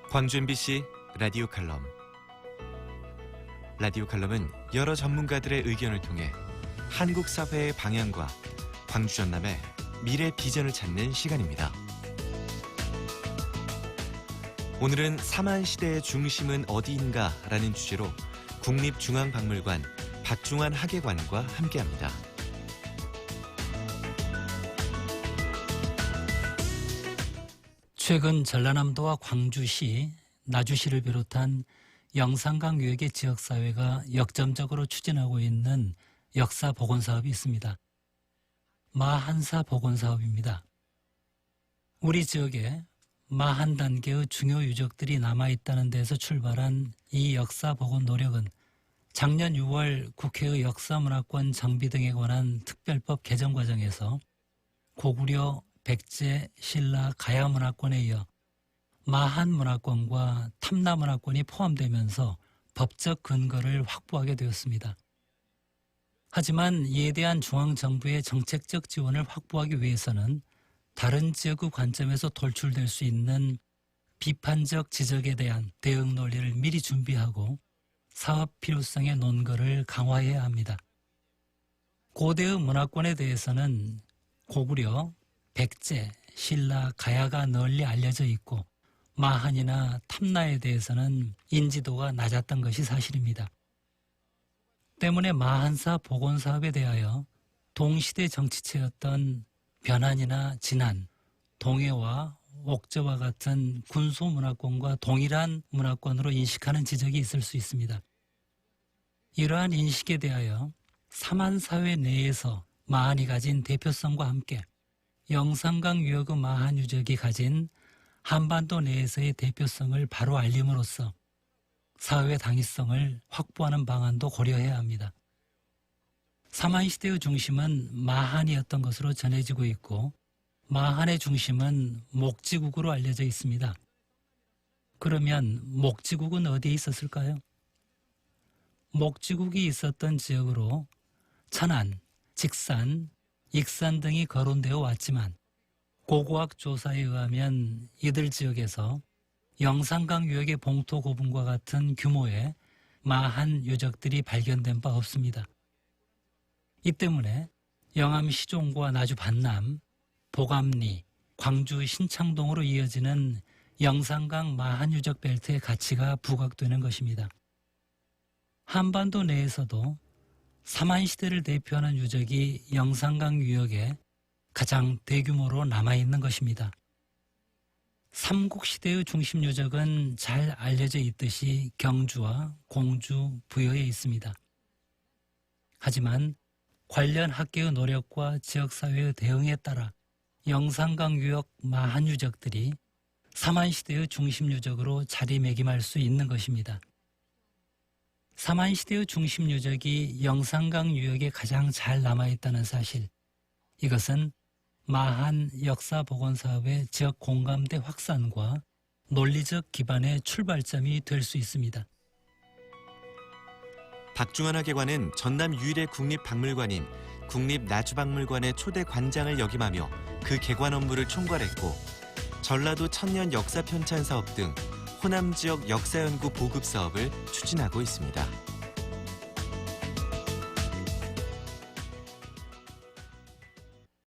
광주 MBC 라디오 칼럼. 라디오 칼럼은 여러 전문가들의 의견을 통해 한국 사회의 방향과 광주 전남의 미래 비전을 찾는 시간입니다. 오늘은 사만시대의 중심은 어디인가라는 주제로 국립중앙박물관 박중환 학예관과 함께합니다. 최근 전라남도와 광주시, 나주시를 비롯한 영산강 유역의 지역사회가 역점적으로 추진하고 있는 역사 복원 사업이 있습니다. 마한사 복원 사업입니다. 우리 지역에 마한 단계의 중요 유적들이 남아있다는 데서 출발한 이 역사 복원 노력은 작년 6월 국회의 역사문화권 정비 등에 관한 특별법 개정 과정에서 고구려, 백제, 신라, 가야 문화권에 이어 마한 문화권과 탐라 문화권이 포함되면서 법적 근거를 확보하게 되었습니다. 하지만 이에 대한 중앙정부의 정책적 지원을 확보하기 위해서는 다른 지역의 관점에서 돌출될 수 있는 비판적 지적에 대한 대응 논리를 미리 준비하고 사업 필요성의 논거를 강화해야 합니다. 고대의 문화권에 대해서는 고구려, 백제, 신라, 가야가 널리 알려져 있고 마한이나 탐라에 대해서는 인지도가 낮았던 것이 사실입니다. 때문에 마한사 복원 사업에 대하여 동시대 정치체였던 변한이나 진한, 동해와 옥저와 같은 군소문화권과 동일한 문화권으로 인식하는 지적이 있을 수 있습니다. 이러한 인식에 대하여 사만사회 내에서 마한이 가진 대표성과 함께 영산강 유역의 마한 유적이 가진 한반도 내에서의 대표성을 바로 알림으로써 사회 당위성을 확보하는 방안도 고려해야 합니다. 사만시대의 중심은 마한이었던 것으로 전해지고 있고 마한의 중심은 목지국으로 알려져 있습니다. 그러면 목지국은 어디에 있었을까요? 목지국이 있었던 지역으로 천안, 직산, 익산 등이 거론되어 왔지만 고고학 조사에 의하면 이들 지역에서 영산강 유역의 봉토 고분과 같은 규모의 마한 유적들이 발견된 바 없습니다. 이 때문에 영암 시종과 나주 반남, 보감리, 광주 신창동으로 이어지는 영산강 마한 유적 벨트의 가치가 부각되는 것입니다. 한반도 내에서도 사만시대를 대표하는 유적이 영산강 유역에 가장 대규모로 남아있는 것입니다. 삼국시대의 중심 유적은 잘 알려져 있듯이 경주와 공주, 부여에 있습니다. 하지만 관련 학계의 노력과 지역사회의 대응에 따라 영산강 유역 마한 유적들이 사만시대의 중심 유적으로 자리매김할 수 있는 것입니다. 사만시대의 중심 유적이 영산강 유역에 가장 잘 남아있다는 사실, 이것은 마한 역사 복원 사업의 지역 공감대 확산과 논리적 기반의 출발점이 될 수 있습니다. 박중환 학예관은 전남 유일의 국립박물관인 국립나주박물관의 초대 관장을 역임하며 그 개관 업무를 총괄했고 전라도 천년 역사 편찬 사업 등 호남 지역 역사연구 보급 사업을 추진하고 있습니다.